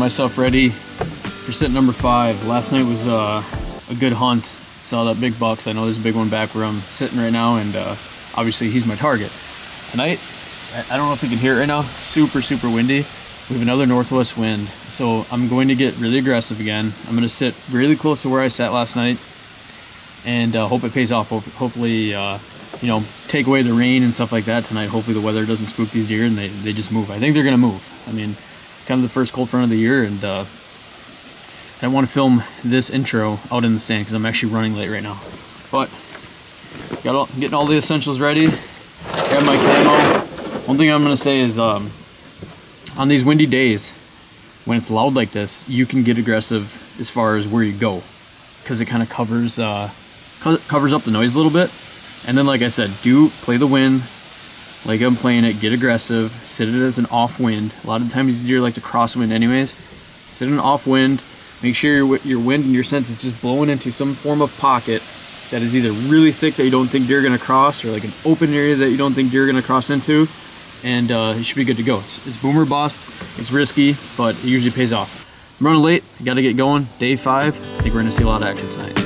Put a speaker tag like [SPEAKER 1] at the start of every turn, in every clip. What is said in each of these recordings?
[SPEAKER 1] myself ready for sit number 5. Last night was a good hunt. Saw that big buck, so I know there's a big one back where I'm sitting right now, and obviously he's my target. Tonight, I don't know if you can hear it right now, super windy. We have another northwest wind, so I'm going to get really aggressive again. I'm going to sit really close to where I sat last night, and hope it pays off. Hopefully, you know, take away the rain and stuff like that tonight. Hopefully the weather doesn't spook these deer and they just move. I think they're going to move. I mean, it's kind of the first cold front of the year, and I want to film this intro out in the stand because I'm actually running late right now. But getting all the essentials ready. Grab my camo. One thing I'm going to say is on these windy days, when it's loud like this, you can get aggressive as far as where you go, because it kind of covers up the noise a little bit. And then, like I said, play the wind like I'm playing it. Get aggressive. Sit it as an off wind. A lot of times these deer like to crosswind anyways. Sit in an off wind. Make sure your wind and your scent is just blowing into some form of pocket that is either really thick that you don't think deer are going to cross, or like an open area that you don't think deer are going to cross into, and it should be good to go. It's boom or bust. It's risky, but it usually pays off. I'm running late. Got to get going. Day 5. I think we're going to see a lot of action tonight.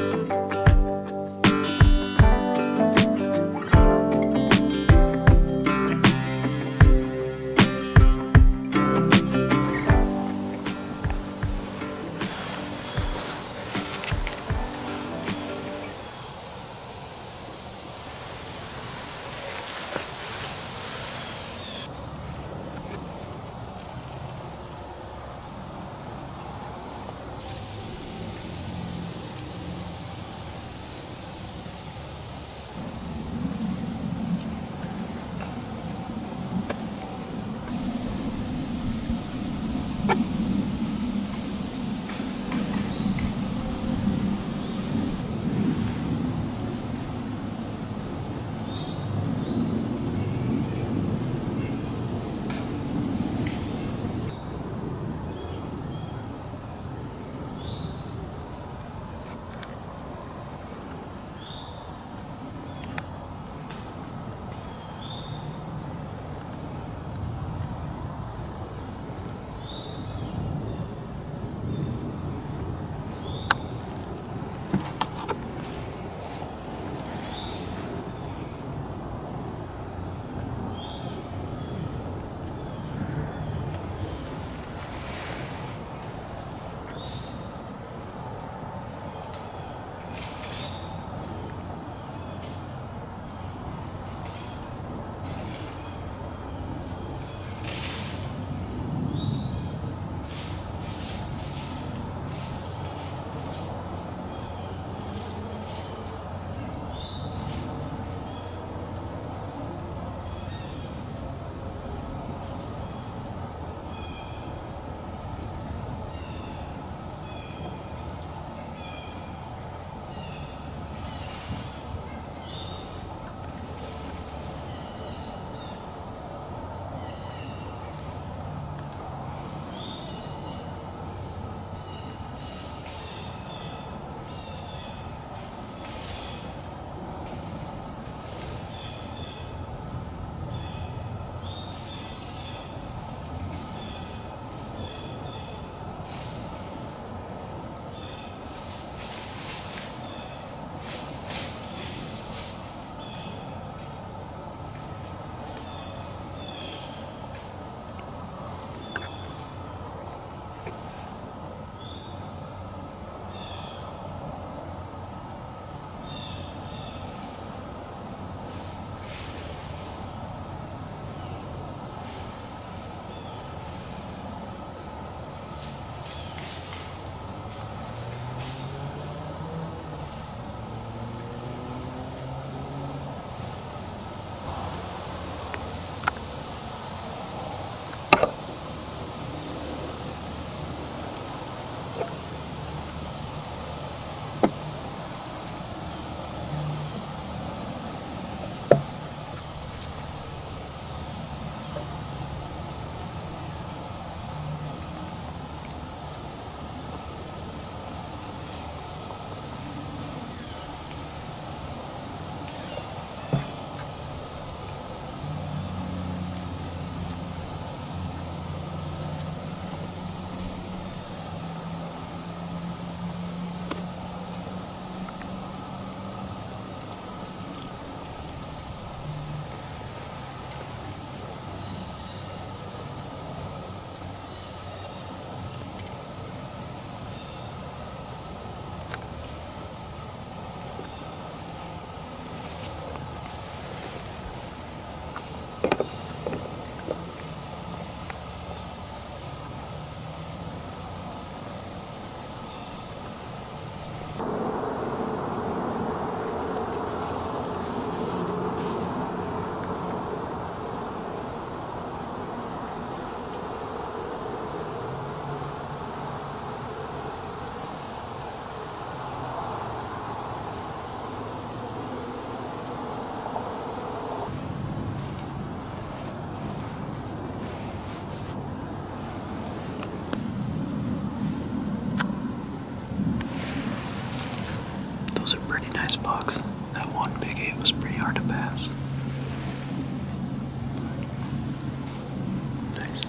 [SPEAKER 1] nice bucks. That one big 8 was pretty hard to pass. Nice.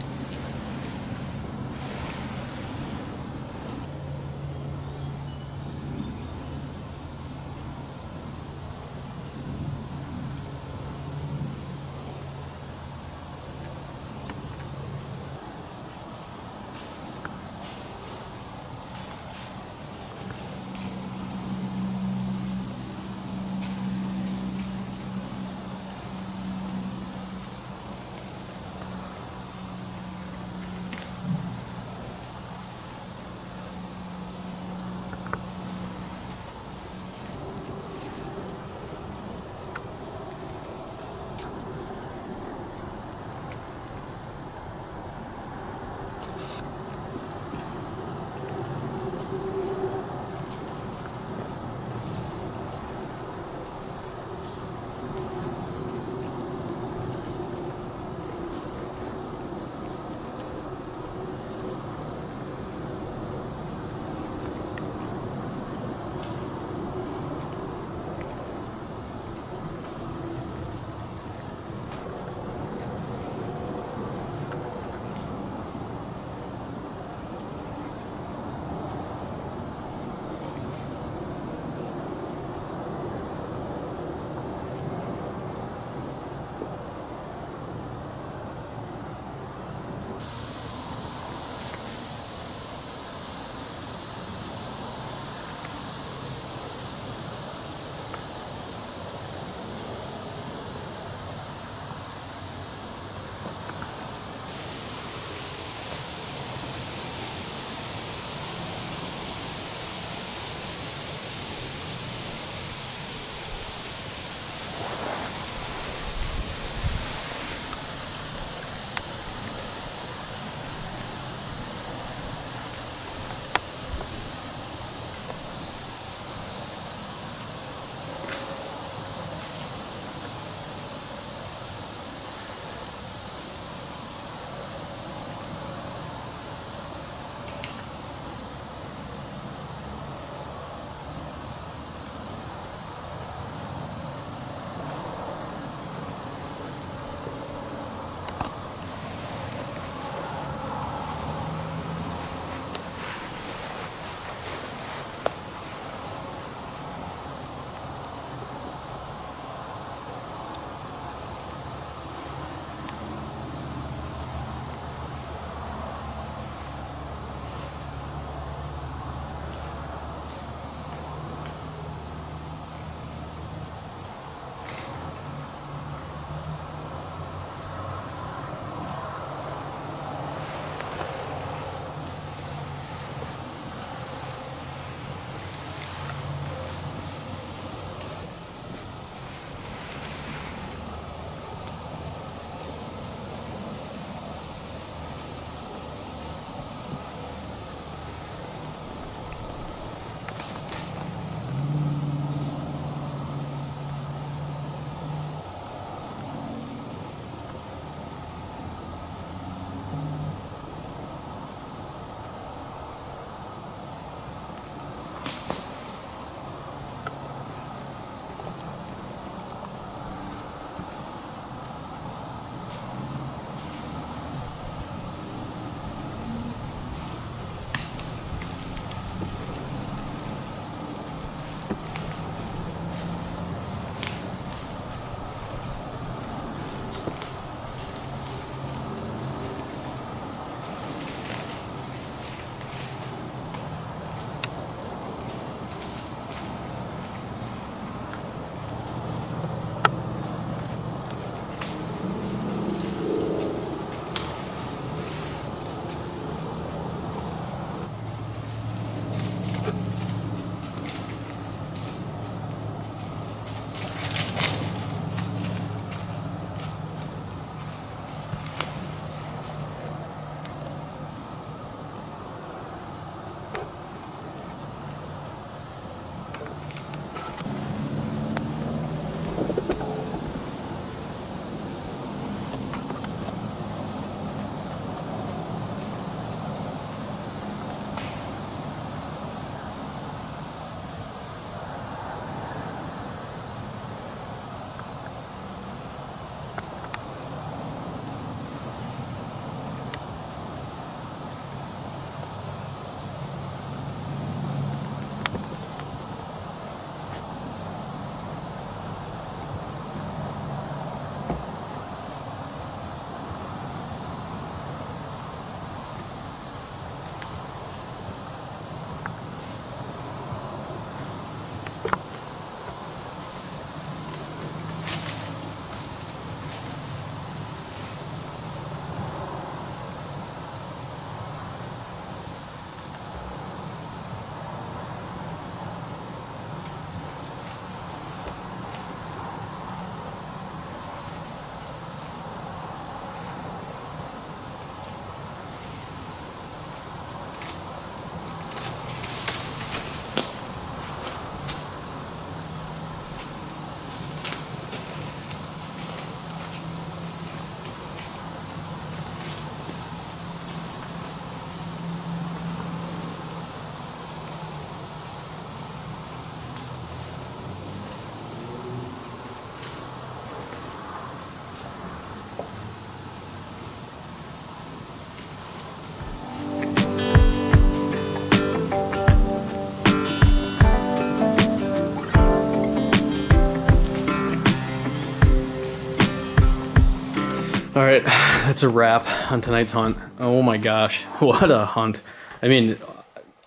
[SPEAKER 1] All right, that's a wrap on tonight's hunt. Oh my gosh, what a hunt. I mean,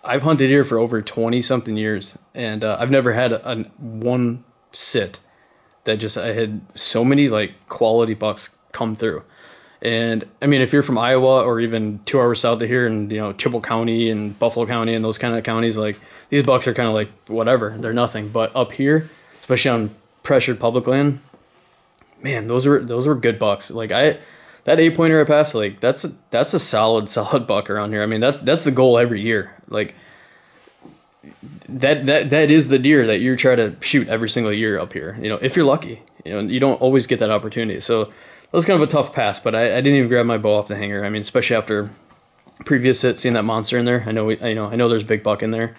[SPEAKER 1] I've hunted here for over 20 something years, and I've never had one sit that just, I had so many like quality bucks come through. And I mean, if you're from Iowa or even 2 hours south of here and, you know, Chippewa County and Buffalo County and those kind of counties, like these bucks are kind of like whatever, they're nothing. But up here, especially on pressured public land, man, those were good bucks. Like that 8-pointer I passed, like that's a solid buck around here. I mean, that's the goal every year. Like that is the deer that you try to shoot every single year up here. You know, if you're lucky, you know, you don't always get that opportunity. So that was kind of a tough pass, but I didn't even grab my bow off the hanger. I mean, especially after previous sit, seeing that monster in there. I know there's big buck in there,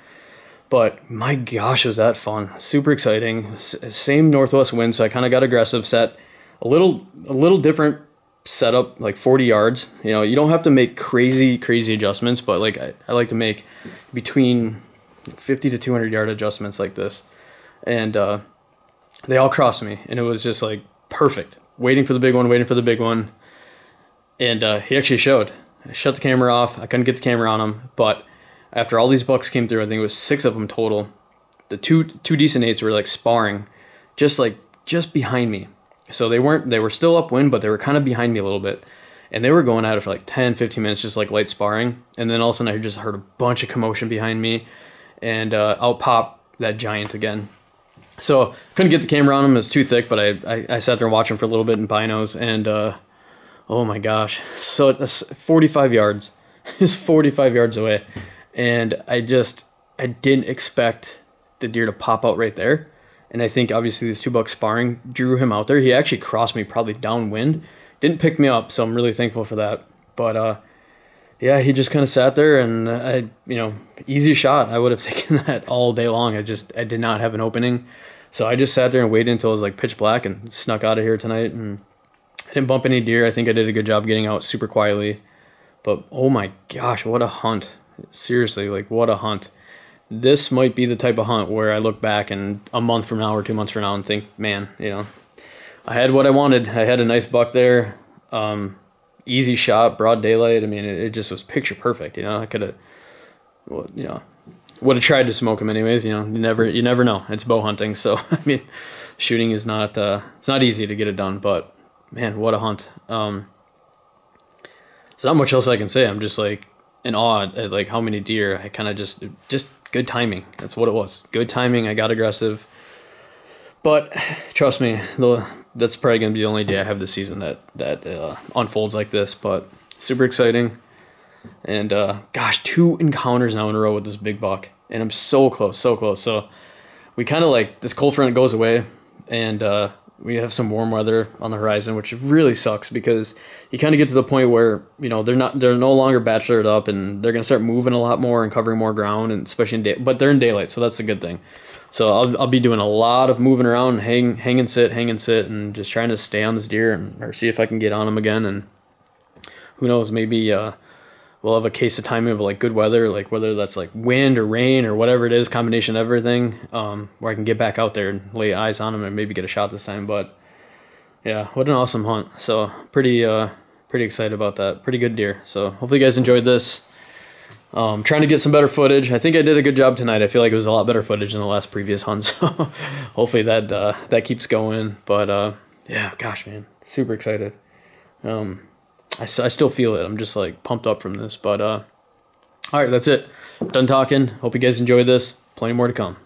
[SPEAKER 1] but my gosh, was that fun. Super exciting. Same northwest wind, so I kind of got aggressive, set a little different setup, like 40 yards. You know, you don't have to make crazy adjustments, but like I like to make between 50 to 200 yard adjustments like this. And they all crossed me, and it was just like perfect. Waiting for the big one, and he actually showed. I shut the camera off. I couldn't get the camera on him, but after all these bucks came through, I think it was 6 of them total. The two decent 8s were like sparring, just behind me. So they were still upwind, but they were kind of behind me a little bit, and they were going at it for like 10-15 minutes, just like light sparring. And then all of a sudden, I just heard a bunch of commotion behind me, and out popped that giant again. So couldn't get the camera on him, it was too thick, but I sat there and watched him for a little bit in binos, and oh my gosh, so that's 45 yards. It's 45 yards away, and I didn't expect the deer to pop out right there. And I think obviously these 2 bucks sparring drew him out there. He actually crossed me probably downwind, didn't pick me up, so I'm really thankful for that. But yeah, he just kind of sat there, and easy shot. I would have taken that all day long. I did not have an opening. So I just sat there and waited until it was like pitch black and snuck out of here tonight. And I didn't bump any deer. I think I did a good job getting out super quietly. But oh my gosh, what a hunt. Seriously, like what a hunt. This might be the type of hunt where I look back and a month from now or 2 months from now and think, man, you know, I had what I wanted. I had a nice buck there. Easy shot, broad daylight. I mean, it just was picture perfect. You know, I could have, well, you know, would have tried to smoke him anyways. You know, you never know. It's bow hunting, so I mean, shooting is not it's not easy to get it done. But man, what a hunt. There's not much else I can say. I'm just like in awe at like how many deer. I kind of just good timing. That's what it was. Good timing. I got aggressive. But trust me, that's probably gonna be the only day I have this season that unfolds like this. But super exciting. And gosh, 2 encounters now in a row with this big buck, and I'm so close. So we kind of like, this cold front goes away, and we have some warm weather on the horizon, which really sucks because you kind of get to the point where, you know, they're no longer bachelored up, and they're gonna start moving a lot more and covering more ground, and especially in day, but they're in daylight, so that's a good thing. So I'll be doing a lot of moving around, hang and sit, and just trying to stay on this deer or see if I can get on him again. And who knows, maybe we'll have a case of timing of like good weather, like whether that's like wind or rain or whatever it is, combination of everything, where I can get back out there and lay eyes on him and maybe get a shot this time. But yeah, what an awesome hunt. So pretty excited about that. Pretty good deer. So hopefully you guys enjoyed this. Trying to get some better footage. I think I did a good job tonight. I feel like it was a lot better footage than the last previous hunt. So hopefully that keeps going. But yeah, gosh, man, super excited. I still feel it. I'm just like pumped up from this. But all right, that's it. Done talking. Hope you guys enjoyed this. Plenty more to come.